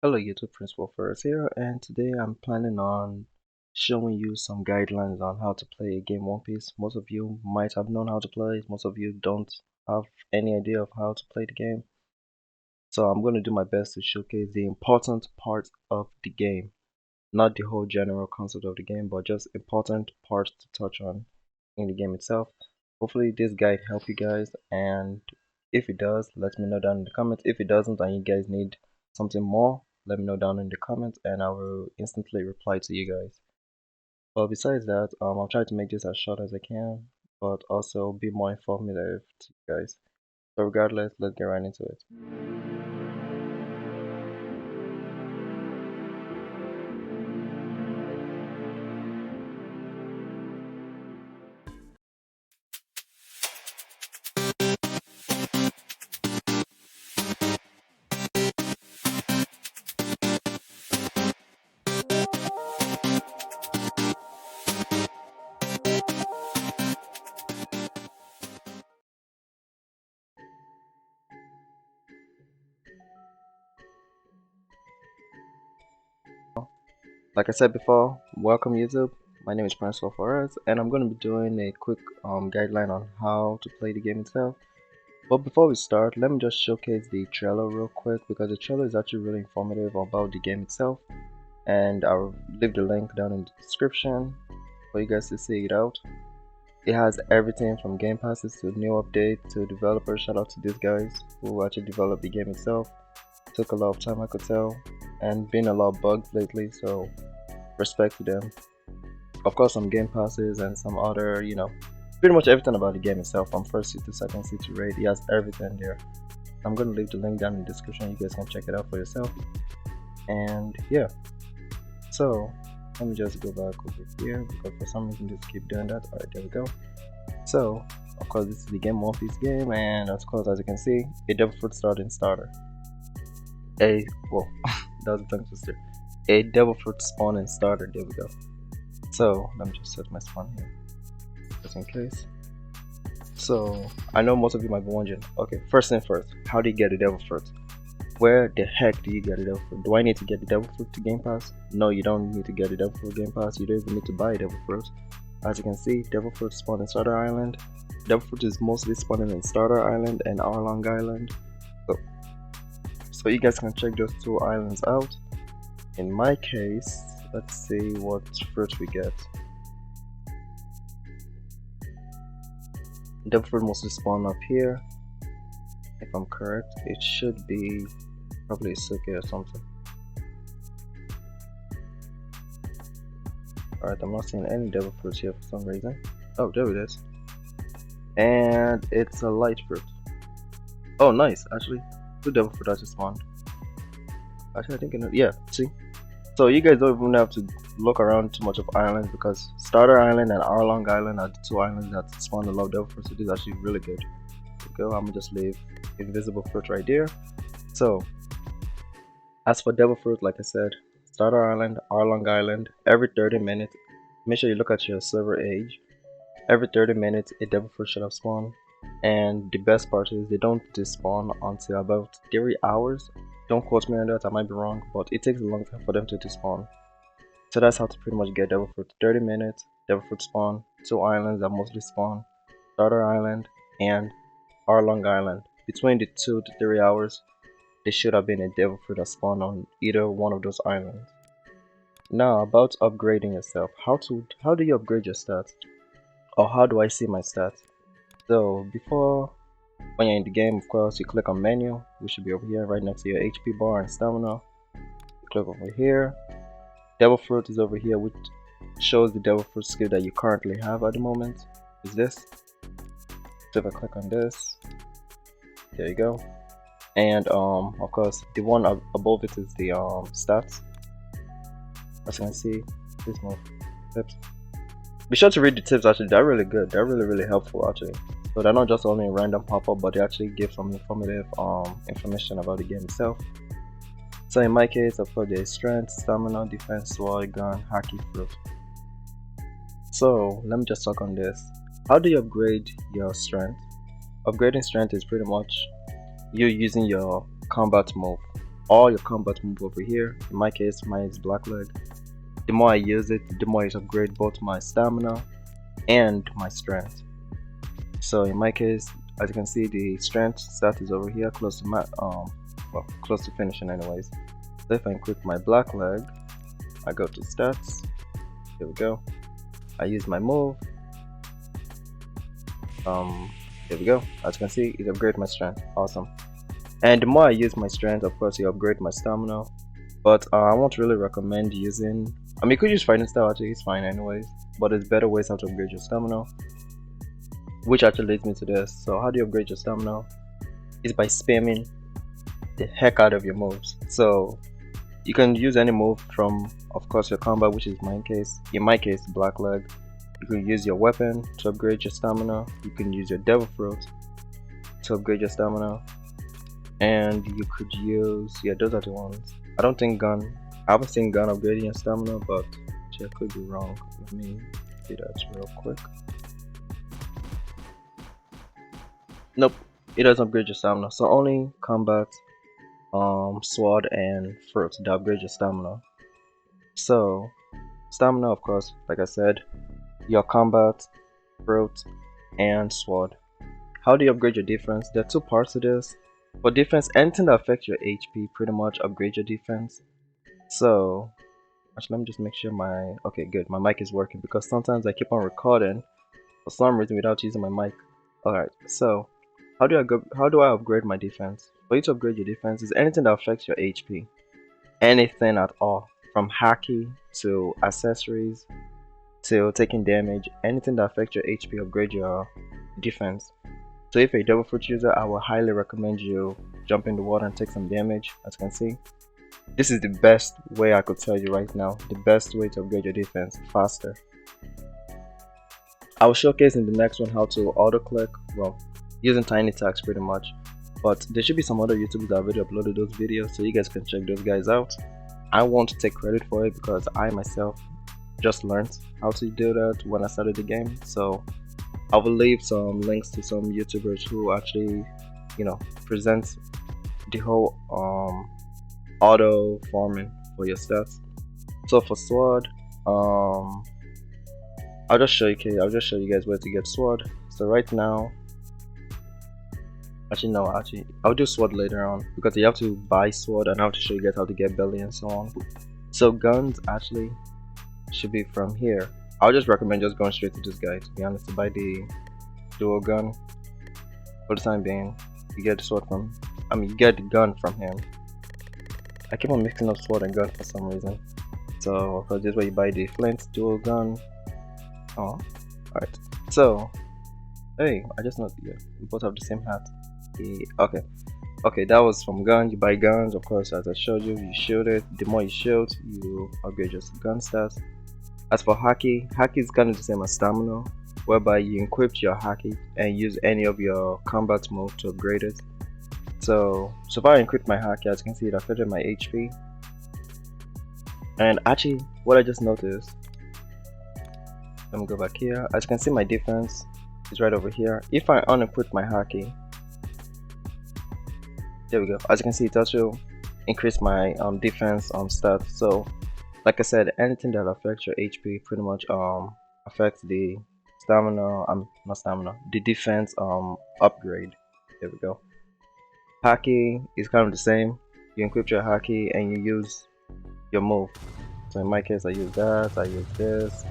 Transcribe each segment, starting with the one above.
Hello YouTube, Principal First here, and today I'm planning on showing you some guidelines on how to play a game One Piece. Most of you might have known how to play, most of you don't have any idea of how to play the game. So I'm going to do my best to showcase the important parts of the game, not the whole general concept of the game, but just important parts to touch on in the game itself. Hopefully this guide help you guys, and if it does, let me know down in the comments. If it doesn't and you guys need something more, let me know down in the comments and I will instantly reply to you guys. But besides that, I'll try to make this as short as I can, but also be more informative to you guys. So regardless, let's get right into it. Like I said before, welcome YouTube. My name is Principal Forest, and I'm going to be doing a quick guideline on how to play the game itself. But before we start, let me just showcase the trailer real quick because the trailer is actually really informative about the game itself, and I'll leave the link down in the description for you guys to see it out. It has everything from game passes to new updates to developers. Shout out to these guys who actually developed the game itself. Took a lot of time, I could tell, and been a lot of bugs lately, so respect to them. Of course, some game passes and some other, pretty much everything about the game itself, from first seat to second seat to raid. It has everything there. I'm gonna leave the link down in the description. You guys can check it out for yourself. And yeah, so let me just go back over here because for some reason just keep doing that. Alright, there we go. So of course this is the game One Piece game, and of course as you can see, a devil fruit starter. That was a tongue twister. A devil fruit spawn and starter. There we go. So let me just set my spawn here just in case. So I know most of you might be wondering, okay, first thing first, how do you get a devil fruit? Where the heck do you get a devil fruit? Do I need to get the devil fruit to Game Pass? No, you don't need to get a devil fruit Game Pass. You don't even need to buy a devil fruit. As you can see, devil fruit spawn in Starter Island. Devil fruit is mostly spawning in Starter Island and Arlong Island. So you guys can check those two islands out. In my case, let's see what fruit we get. Devil fruit mostly spawn up here. If I'm correct, it should be probably Suke or something. Alright, I'm not seeing any devil fruits here for some reason. Oh, there it is. And it's a light fruit. Oh, nice. Actually, two devil fruit actually spawned. Actually, I think yeah, see? So you guys don't even have to look around too much of islands because Starter Island and Arlong Island are the two islands that spawn a lot of devil fruits. So this is actually really good. There we go. I'm gonna just leave invisible fruit right there. So as for devil fruit, like I said, Starter Island, Arlong Island, every 30 minutes, make sure you look at your server age. Every 30 minutes, a devil fruit should have spawned. And the best part is they don't despawn until about 3 hours. Don't quote me on that, I might be wrong, but it takes a long time for them to despawn. So that's how to pretty much get devil fruit. 30 minutes, devil fruit spawn, two islands that mostly spawn, Starter Island and Arlong Island. Between the 2 to 3 hours, there should have been a devil fruit that spawned on either one of those islands. Now about upgrading yourself. How do you upgrade your stats? Or how do I see my stats? So before, when you're in the game, of course, you click on menu, which should be over here right next to your HP bar and stamina. You click over here. Devil fruit is over here, which shows the devil fruit skill that you currently have at the moment. Is this? So if I click on this, there you go. And of course, the one above it is the stats. As you can see, this more tips. Be sure to read the tips. Actually, they're really good. They're really helpful actually. So they're not just only random pop-up, but they actually give some informative information about the game itself. So in my case, of course, there's strength, stamina, defense, sword, gun, haki, fruit. So let me just talk on this. How do you upgrade your strength? Upgrading strength is pretty much you using your combat move. all your combat move over here. In my case, mine is black leg. The more I use it, the more it upgrades both my stamina and my strength. So in my case, as you can see, the strength stat is over here, close to close to finishing anyways. So if I equip my black leg, I go to stats. Here we go. I use my move. Here we go. As you can see, it upgrades my strength. Awesome. And the more I use my strength, of course, it upgrades my stamina. But I won't really recommend using. I mean, you could use fighting style. Actually, it's fine anyways. But there's better ways how to upgrade your stamina. Which actually leads me to this. So how do you upgrade your stamina? It's by spamming the heck out of your moves. So you can use any move from, of course, your combat, which is in my case, black leg. You can use your weapon to upgrade your stamina. You can use your devil fruit to upgrade your stamina. And you could use, yeah, those are the ones. I don't think gun, I haven't seen gun upgrading your stamina, but I could be wrong. Let me see that real quick. Nope, it doesn't upgrade your stamina. So only combat, sword and fruit that upgrade your stamina. So stamina, of course, like I said, your combat, fruit, and sword. How do you upgrade your defense? There are two parts to this. For defense, anything that affects your HP pretty much upgrade your defense. So actually, let me just make sure okay, good, my mic is working, because sometimes I keep on recording for some reason without using my mic. Alright, so how do I upgrade my defense? For you to upgrade your defense is anything that affects your HP. Anything at all. From Haki to accessories to taking damage. Anything that affects your HP upgrade your defense. So if you're a devil fruit user, I will highly recommend you jump in the water and take some damage. As you can see, this is the best way I could tell you right now. The best way to upgrade your defense faster. I will showcase in the next one how to auto click, well, using tiny tags pretty much. But there should be some other YouTubers that have already uploaded those videos, so you guys can check those guys out. I won't take credit for it because I myself just learned how to do that when I started the game. So I will leave some links to some YouTubers who actually, present the whole auto farming for your stats. So for sword, I'll just show you guys where to get sword. So right now, I'll do sword later on, because you have to buy sword and I have to show you guys how to get belly and so on. So guns actually should be from here. I'll just recommend just going straight to this guy, to be honest, to buy the dual gun. For the time being, you get the sword you get the gun from him. I keep on mixing up sword and gun for some reason. So of course this way you buy the flint dual gun. Oh, alright. So hey, I just noticed, yeah, we both have the same hat. Okay, that was from gun. You buy guns, of course, as I showed you. You shoot it. The more you shoot, you upgrade your gun stats. As for Haki, Haki is kind of the same as stamina, whereby you equip your Haki and use any of your combat move to upgrade it. So far I equipped my Haki. As you can see, it affected my HP. And actually, what I just noticed, let me go back here. As you can see, my defense is right over here. If I unequip my Haki, there we go. As you can see, it also increased my defense stats. So like I said, anything that affects your HP pretty much affects the stamina, not stamina, the defense upgrade. There we go. Haki is kind of the same. You equip your Haki and you use your move. So in my case, I use that, I use this,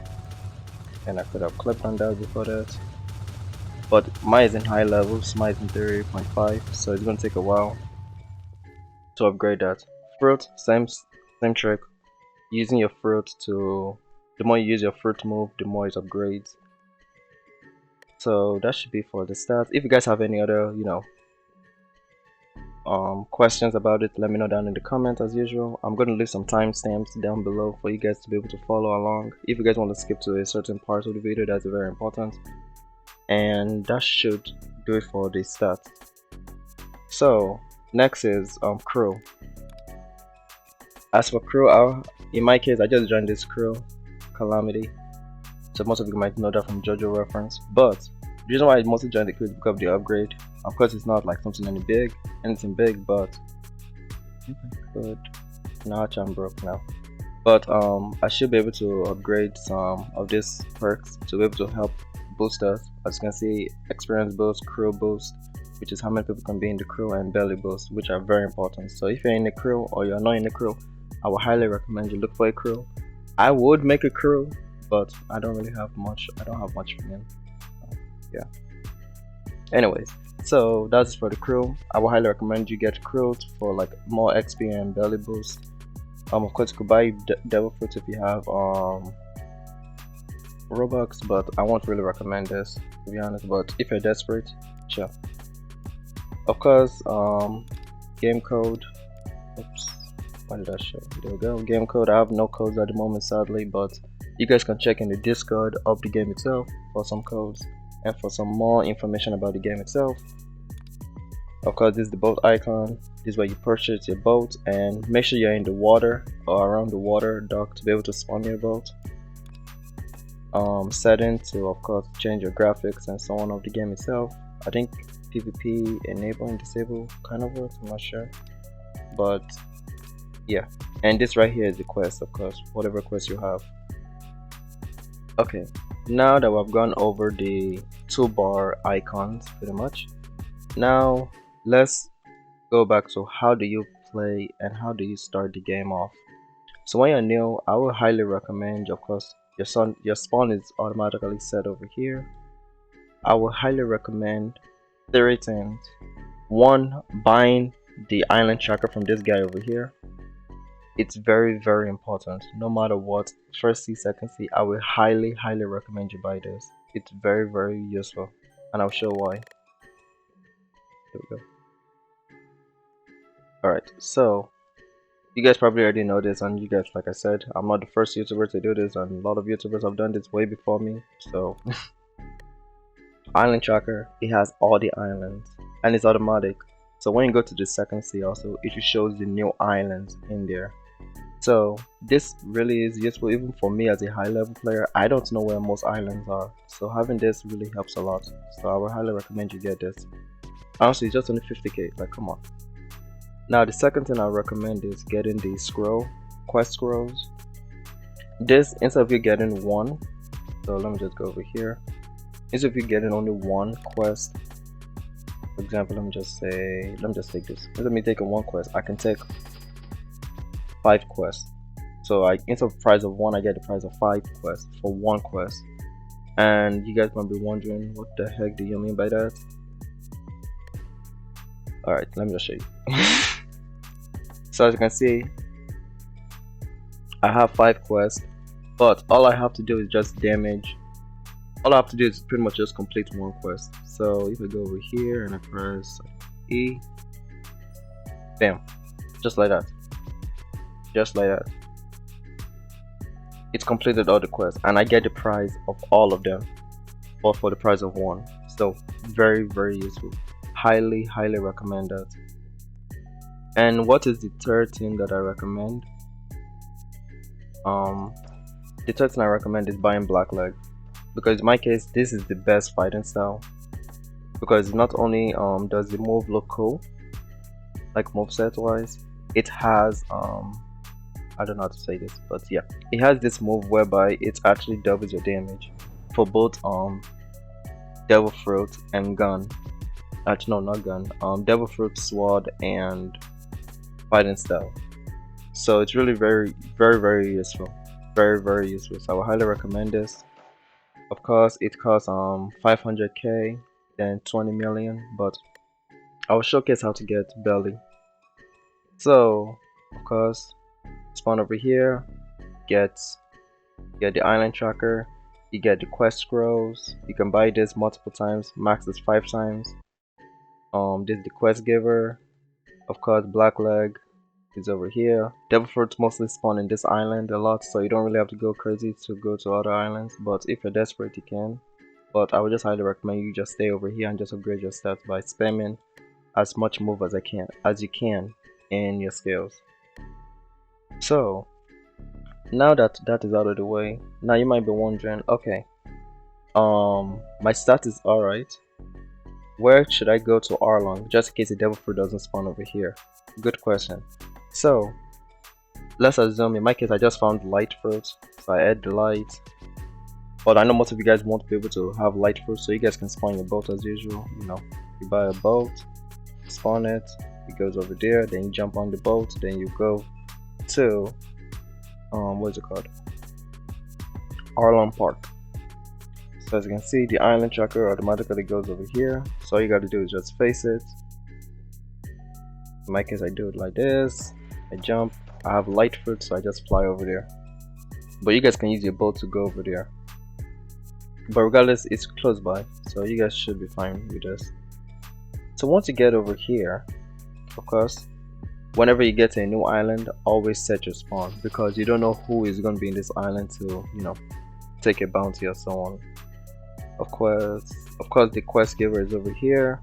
and I could have clipped on that before that. But mine is in high levels, mine is in 3.5, so it's gonna take a while to upgrade that. Fruit, same trick. Using your fruit the more you use your fruit move, the more it upgrades. So that should be for the stats. If you guys have any other, questions about it, let me know down in the comments as usual. I'm going to leave some timestamps down below for you guys to be able to follow along. If you guys want to skip to a certain part of the video, that's very important. And that should do it for the stats. So next is crew. As for crew, in my case, I just joined this crew, Calamity. So most of you might know that from JoJo reference. But the reason why I mostly joined the crew is because of the upgrade. Of course, it's not like anything big, but if I could. No, actually I'm broke now. But I should be able to upgrade some of these perks to be able to help boost us. As you can see, experience boost, crew boost, which is how many people can be in the crew, and belly boost, which are very important. So if you're in the crew or you're not in the crew, I would highly recommend you look for a crew. I would make a crew, but I don't really have much. I don't have much for him. Yeah. Anyways, so that's for the crew. I would highly recommend you get crew for like more XP and belly boost. Of course you could buy devil fruit if you have Robux, but I won't really recommend this to be honest. But if you're desperate, sure. Of course, game code. Oops, why did I show? There we go. Game code. I have no codes at the moment, sadly, but you guys can check in the Discord of the game itself for some codes and for some more information about the game itself. Of course, this is the boat icon. This is where you purchase your boat, and make sure you're in the water or around the water dock to be able to spawn your boat. Setting to, of course, change your graphics and so on of the game itself. I think PvP enable and disable kind of works, I'm not sure, but yeah. And this right here is the quest, of course, whatever quest you have. Okay, now that we've gone over the toolbar icons pretty much, now let's go back to how do you play and how do you start the game off. So when you're new, I would highly recommend, of course, your spawn is automatically set over here. I would highly recommend 3 things. 1, buying the island tracker from this guy over here. It's very important, no matter what. First see, second see, I will highly recommend you buy this. It's very useful, and I'll show why. There we go. Alright, so you guys probably already know this, and you guys, like I said, I'm not the first YouTuber to do this, and a lot of YouTubers have done this way before me. So island tracker, it has all the islands and it's automatic. So when you go to the second sea also, it shows the new islands in there. So this really is useful even for me as a high level player. I don't know where most islands are, so having this really helps a lot. So I would highly recommend you get this. Honestly, it's just only 50k, like come on. Now the second thing I recommend is getting the quest scrolls. This, instead of you getting one, so let me just go over here. Instead of you getting only one quest, for example, let me just take this. Instead of me taking one quest, I can take 5 quests. So instead of the price of 1, I get the price of 5 quests for 1 quest. And you guys might be wondering, what the heck do you mean by that? Alright, let me just show you. So as you can see, I have 5 quests, but all I have to do is just damage. All I have to do is pretty much just complete 1 quest. So if I go over here and I press E, bam, just like that. Just like that. It's completed all the quests, and I get the prize of all of them, all for the price of 1. So very useful. Highly recommend that. And what is the third thing that I recommend? The third thing I recommend is buying Blackleg, because in my case this is the best fighting style, because not only does the move look cool, like moveset wise, it has I don't know how to say this, but yeah, it has this move whereby it actually doubles your damage for both devil fruit and gun. Actually no, not gun, devil fruit, sword, and fighting style. So it's really very useful, very useful. So I would highly recommend this. Of course it costs 500k, then 20 million, but I will showcase how to get belly. So of course, spawn over here, get the island tracker, you get the quest scrolls. You can buy this multiple times, max is 5 times. This is the quest giver. Of course, Blackleg is over here. Devil fruits mostly spawn in this island a lot, so you don't really have to go crazy to go to other islands, but if you're desperate you can. But I would just highly recommend you just stay over here and just upgrade your stats by spamming as much move as you can in your skills. So now that is out of the way, now you might be wondering, okay, my stat is alright, where should I go to Arlong just in case the devil fruit doesn't spawn over here? Good question. So let's assume in my case I just found light fruit, so I add the light. But I know most of you guys won't be able to have light fruit, so you guys can spawn your boat as usual. You know, you buy a boat, spawn it, it goes over there, then you jump on the boat, then you go to what's it called? Arlon Park. So as you can see, the island tracker automatically goes over here. So all you gotta do is just face it. In my case, I do it like this. I jump. I have light fruit, so I just fly over there. But you guys can use your boat to go over there. But regardless, it's close by, so you guys should be fine with this. So once you get over here, of course, whenever you get to a new island, always set your spawn, because you don't know who is going to be in this island to, you know, take a bounty or so on. Of course, the quest giver is over here.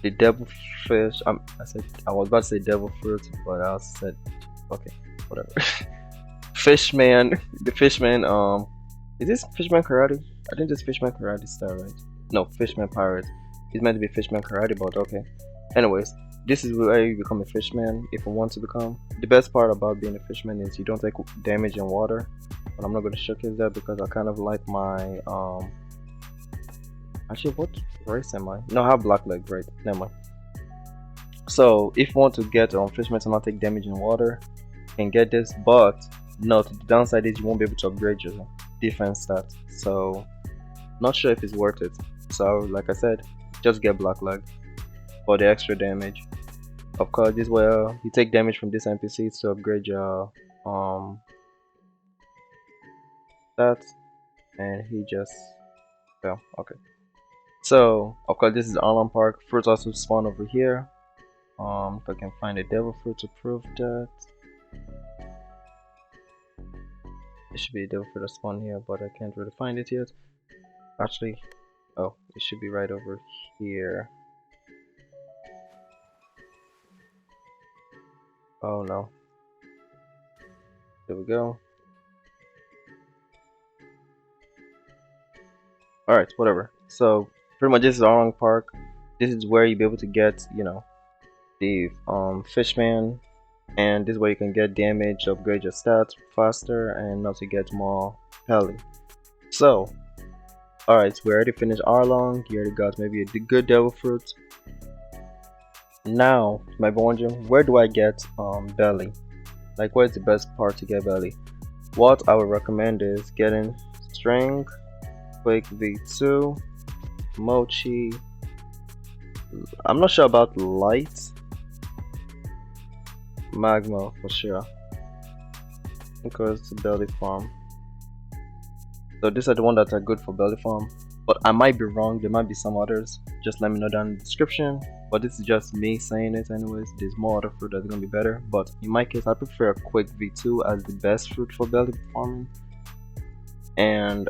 The devilfish. I was about to say devil fruit, but I said okay, whatever. Fishman. The fishman. Is this Fishman Karate? I think this Fishman Karate style, right? No, Fishman Pirate. It's meant to be Fishman Karate, but okay. Anyways, this is where you become a fishman if you want to become. The best part about being a fishman is you don't take damage in water. But I'm not going to showcase that because I kind of like my actually, what race am I? No, I have black leg, right? Never mind. So if you want to get fishman to not take damage in water, you can get this, but no, the downside is you won't be able to upgrade your defense stats. So not sure if it's worth it. So like I said, just get black leg for the extra damage. Of course, this way you take damage from this NPC to upgrade your stats, and he just fell. Okay. So of course this is Arlon Park. Fruits also spawn over here. If I can find a devil fruit to prove that. It should be a devil fruit that spawn here, but I can't really find it yet. Actually, oh, it should be right over here. Oh no. There we go. Alright, whatever. So pretty much this is Arlong Park. This is where you'll be able to get, you know, the fishman, and this way you can get damage, upgrade your stats faster, and also get more pally. So alright, we already finished Arlong. You already got maybe a good devil fruit. Now you might be wondering, where do I get belly? Like, where's the best part to get belly? What I would recommend is getting string, quick v2, mochi. I'm not sure about light, magma for sure, because it's a belly farm. So these are the ones that are good for belly farm, but I might be wrong. There might be some others. Just let me know down in the description. But this is just me saying it anyways. There's more other fruit that's gonna be better, but in my case I prefer a quick v2 as the best fruit for belly farming, and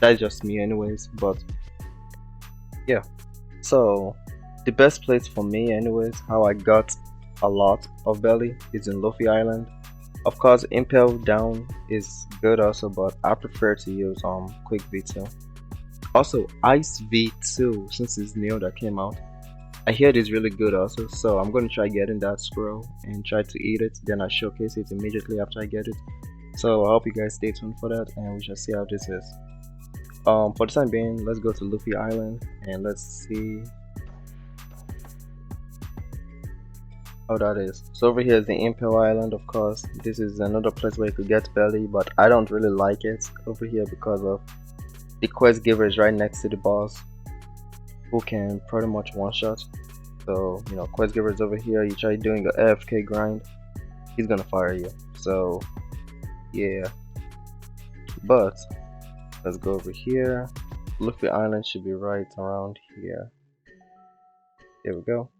that's just me anyways. But yeah, so the best place for me anyways, how I got a lot of belly, is in Luffy Island. Of course impel down is good also, but I prefer to use quick v2. Also ice v2, since it's new that came out, I hear it is really good also, so I'm going to try getting that squirrel and try to eat it, then I showcase it immediately after I get it. So I hope you guys stay tuned for that, and we shall see how this is. For the time being, let's go to Luffy Island and let's see how that is. So over here is the Impel Island. Of course this is another place where you could get belly, but I don't really like it over here because of the quest giver is right next to the boss, who can pretty much one shot. So you know, quest giver is over here. You try doing a AFK grind, he's gonna fire you. So yeah, but let's go over here. Luffy Island should be right around here. There we go.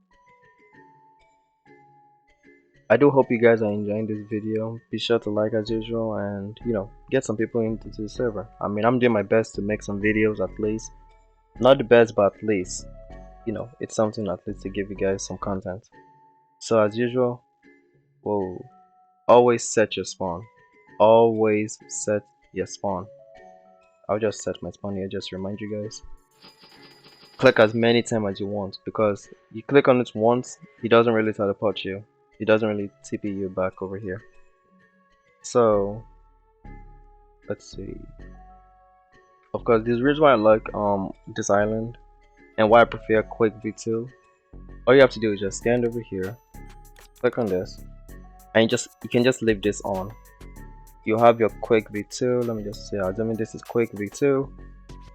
I do hope you guys are enjoying this video. Be sure to like as usual, and you know, get some people into the server. I mean, I'm doing my best to make some videos at least. Not the best, but at least, you know, it's something at least to give you guys some content. So as usual, whoa, always set your spawn. Always set your spawn. I'll just set my spawn here just to remind you guys. Click as many times as you want, because you click on it once, it doesn't really teleport you. it doesn't really TP you back over here. So let's see. Of course, this is the reason why I like this island and why I prefer Quick V2. All you have to do is just stand over here, click on this, and you can just leave this on. You have your Quick V2. Let me just say, assuming this is Quick V2.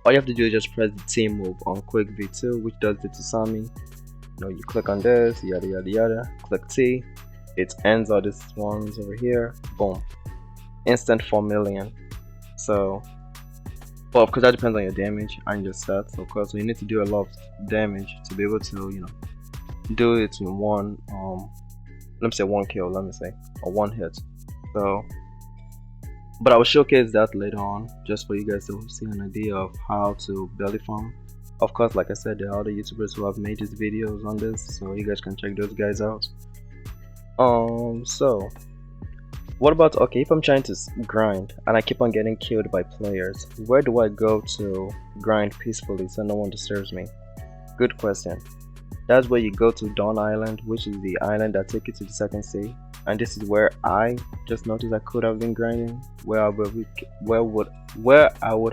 All you have to do is just press the T move on Quick V2, which does the Tsunami. You click on this, yada yada yada. Click T, it ends all these ones over here. Boom, instant 4 million. So, well, of course that depends on your damage and your stats. Of course, so you need to do a lot of damage to be able to, do it in one. Let me say one kill. Let me say or one hit. So. But I will showcase that later on, just for you guys to see an idea of how to belly farm. Of course, like I said, there are other YouTubers who have made these videos on this, so you guys can check those guys out. So what about, okay, if I'm trying to grind and I keep on getting killed by players, where do I go to grind peacefully so no one disturbs me? Good question. That's where you go to Dawn Island, which is the island that takes you to the second sea. And this is where I just noticed I could have been grinding, where I would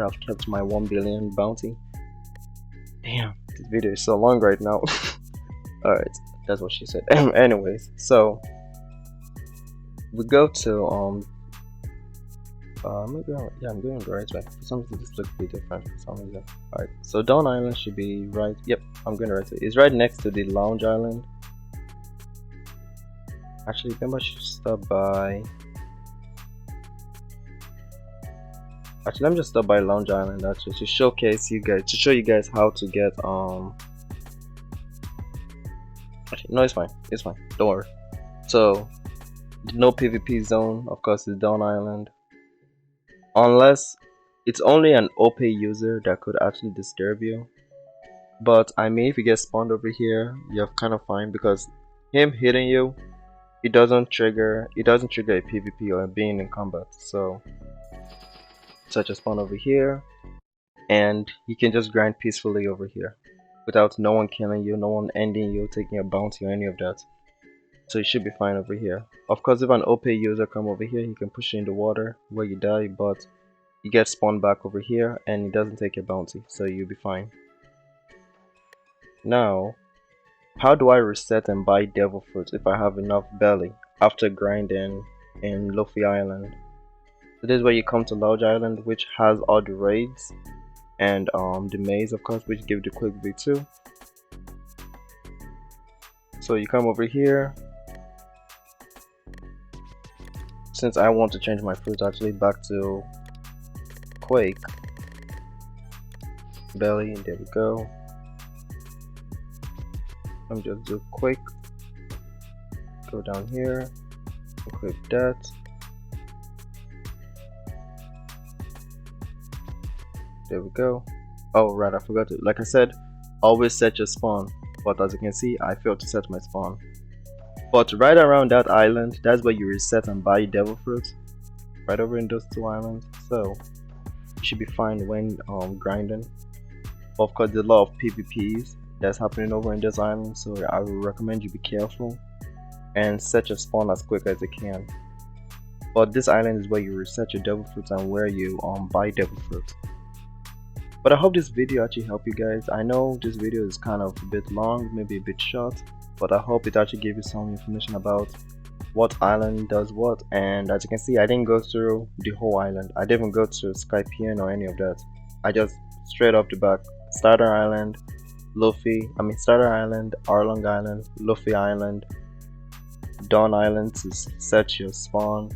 have kept my 1 billion bounty. Damn, this video is so long right now. Alright, that's what she said. Anyways, so we go to I'm going the right way. For some reason this looks a bit different for some reason. Alright, so Dawn Island should be right. Yep, I'm going the right way. It's right next to the Lounge Island. Actually, maybe I should stop by. Actually, let me just stop by Lounge Island actually to showcase you guys, to show you guys how to get Actually, no, it's fine. It's fine. Don't worry. So, no PvP zone. Of course, it's Dawn Island. Unless it's only an OP user that could actually disturb you. But I mean, if you get spawned over here, you're kind of fine because him hitting you. It doesn't trigger a PvP or being in combat. So such a spawn over here, and you can just grind peacefully over here without no one killing you, no one ending you, taking a bounty or any of that. So you should be fine over here. Of course, if an OP user come over here, he can push you in the water where you die, but you get spawned back over here and it doesn't take a bounty, so you'll be fine. Now, how do I reset and buy devil fruit if I have enough belly after grinding in Luffy Island? So this is where you come to Lounge Island, which has all the raids and the maze, of course, which give the quick V2. So you come over here. Since I want to change my fruit actually back to Quake belly, there we go. Let me just do quick, go down here, click that. There we go. Oh right, I forgot to, like I said, always set your spawn, but as you can see I failed to set my spawn. But right around that island, that's where you reset and buy devil fruit, right over in those two islands. So you should be fine when grinding. Of course, there's a lot of PvPs that's happening over in this island, so I would recommend you be careful and set your spawn as quick as you can. But this island is where you reset your devil fruits and where you buy devil fruit. But I hope this video actually helped you guys. I know this video is kind of a bit long, maybe a bit short, but I hope it actually gave you some information about what island does what. And as you can see, I didn't go through the whole island. I didn't go to Skypian or any of that. I just straight off the back, Starter Island, Starter Island, Arlong Island, Luffy Island, Dawn Island to set your spawn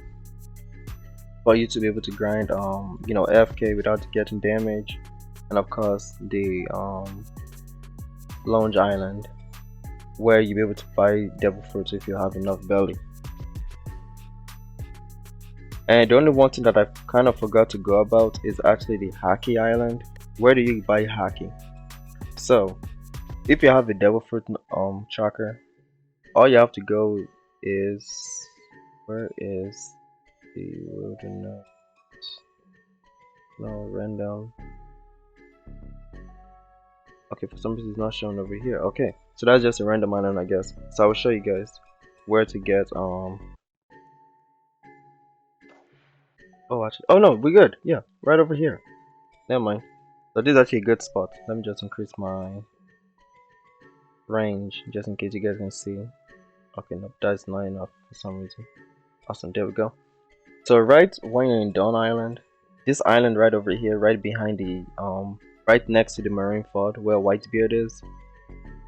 for you to be able to grind AFK without getting damage, and of course the Lounge Island where you'll be able to buy devil fruits if you have enough belly. And the only one thing that I kind of forgot to go about is actually the Haki Island. Where do you buy Haki? So if you have a devil fruit tracker, all you have to go is, where is the wilderness? No, random. Okay, for some reason it's not showing over here. Okay, so that's just a random island, I guess. So I will show you guys. where to get oh actually, oh no, we're good. Yeah, right over here. Never mind. So this is actually a good spot. Let me just increase my range just in case you guys can see. Okay, no, that's not enough for some reason. Awesome, there we go. So right when you're in Dawn Island, this island right over here, right behind the right next to the marine fort where Whitebeard is,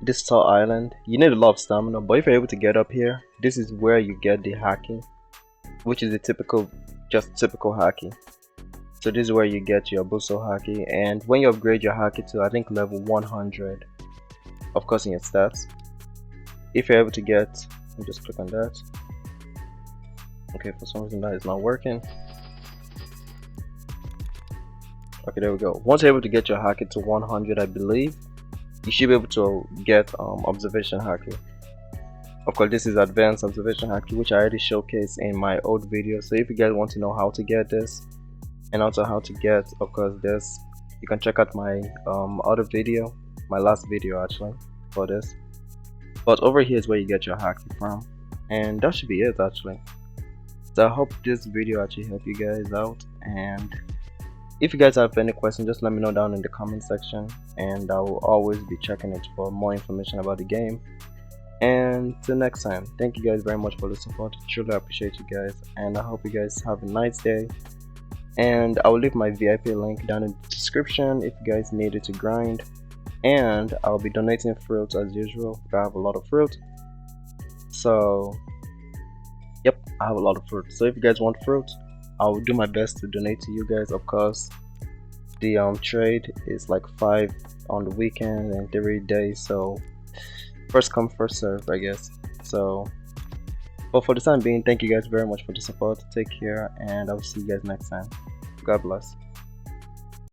this tall island, you need a lot of stamina, but if you're able to get up here, this is where you get the Haki, which is the typical Haki. So this is where you get your Buso Haki, and when you upgrade your Haki to I think level 100, of course in your stats, if you're able to get, let me just click on that. Okay, for some reason that is not working. Okay, there we go. Once you're able to get your Haki to 100, I believe, you should be able to get observation Haki. Of course, this is advanced observation Haki, which I already showcased in my old video. So if you guys want to know how to get this, and also how to get, of course, this, you can check out my other video, my last video actually, for this. But over here is where you get your Haki from, and that should be it actually. So I hope this video actually helped you guys out, and if you guys have any questions, just let me know down in the comment section, and I will always be checking it for more information about the game. And till next time, thank you guys very much for the support. Truly appreciate you guys, and I hope you guys have a nice day. And I will leave my VIP link down in the description if you guys need it to grind, and I'll be donating fruit as usual. I have a lot of fruit, so yep, I have a lot of fruit. So if you guys want fruit, I will do my best to donate to you guys. Of course, the trade is like 5 on the weekend and 3 days, so first come first serve, I guess. So but for the time being, thank you guys very much for the support. Take care, and I will see you guys next time. God bless.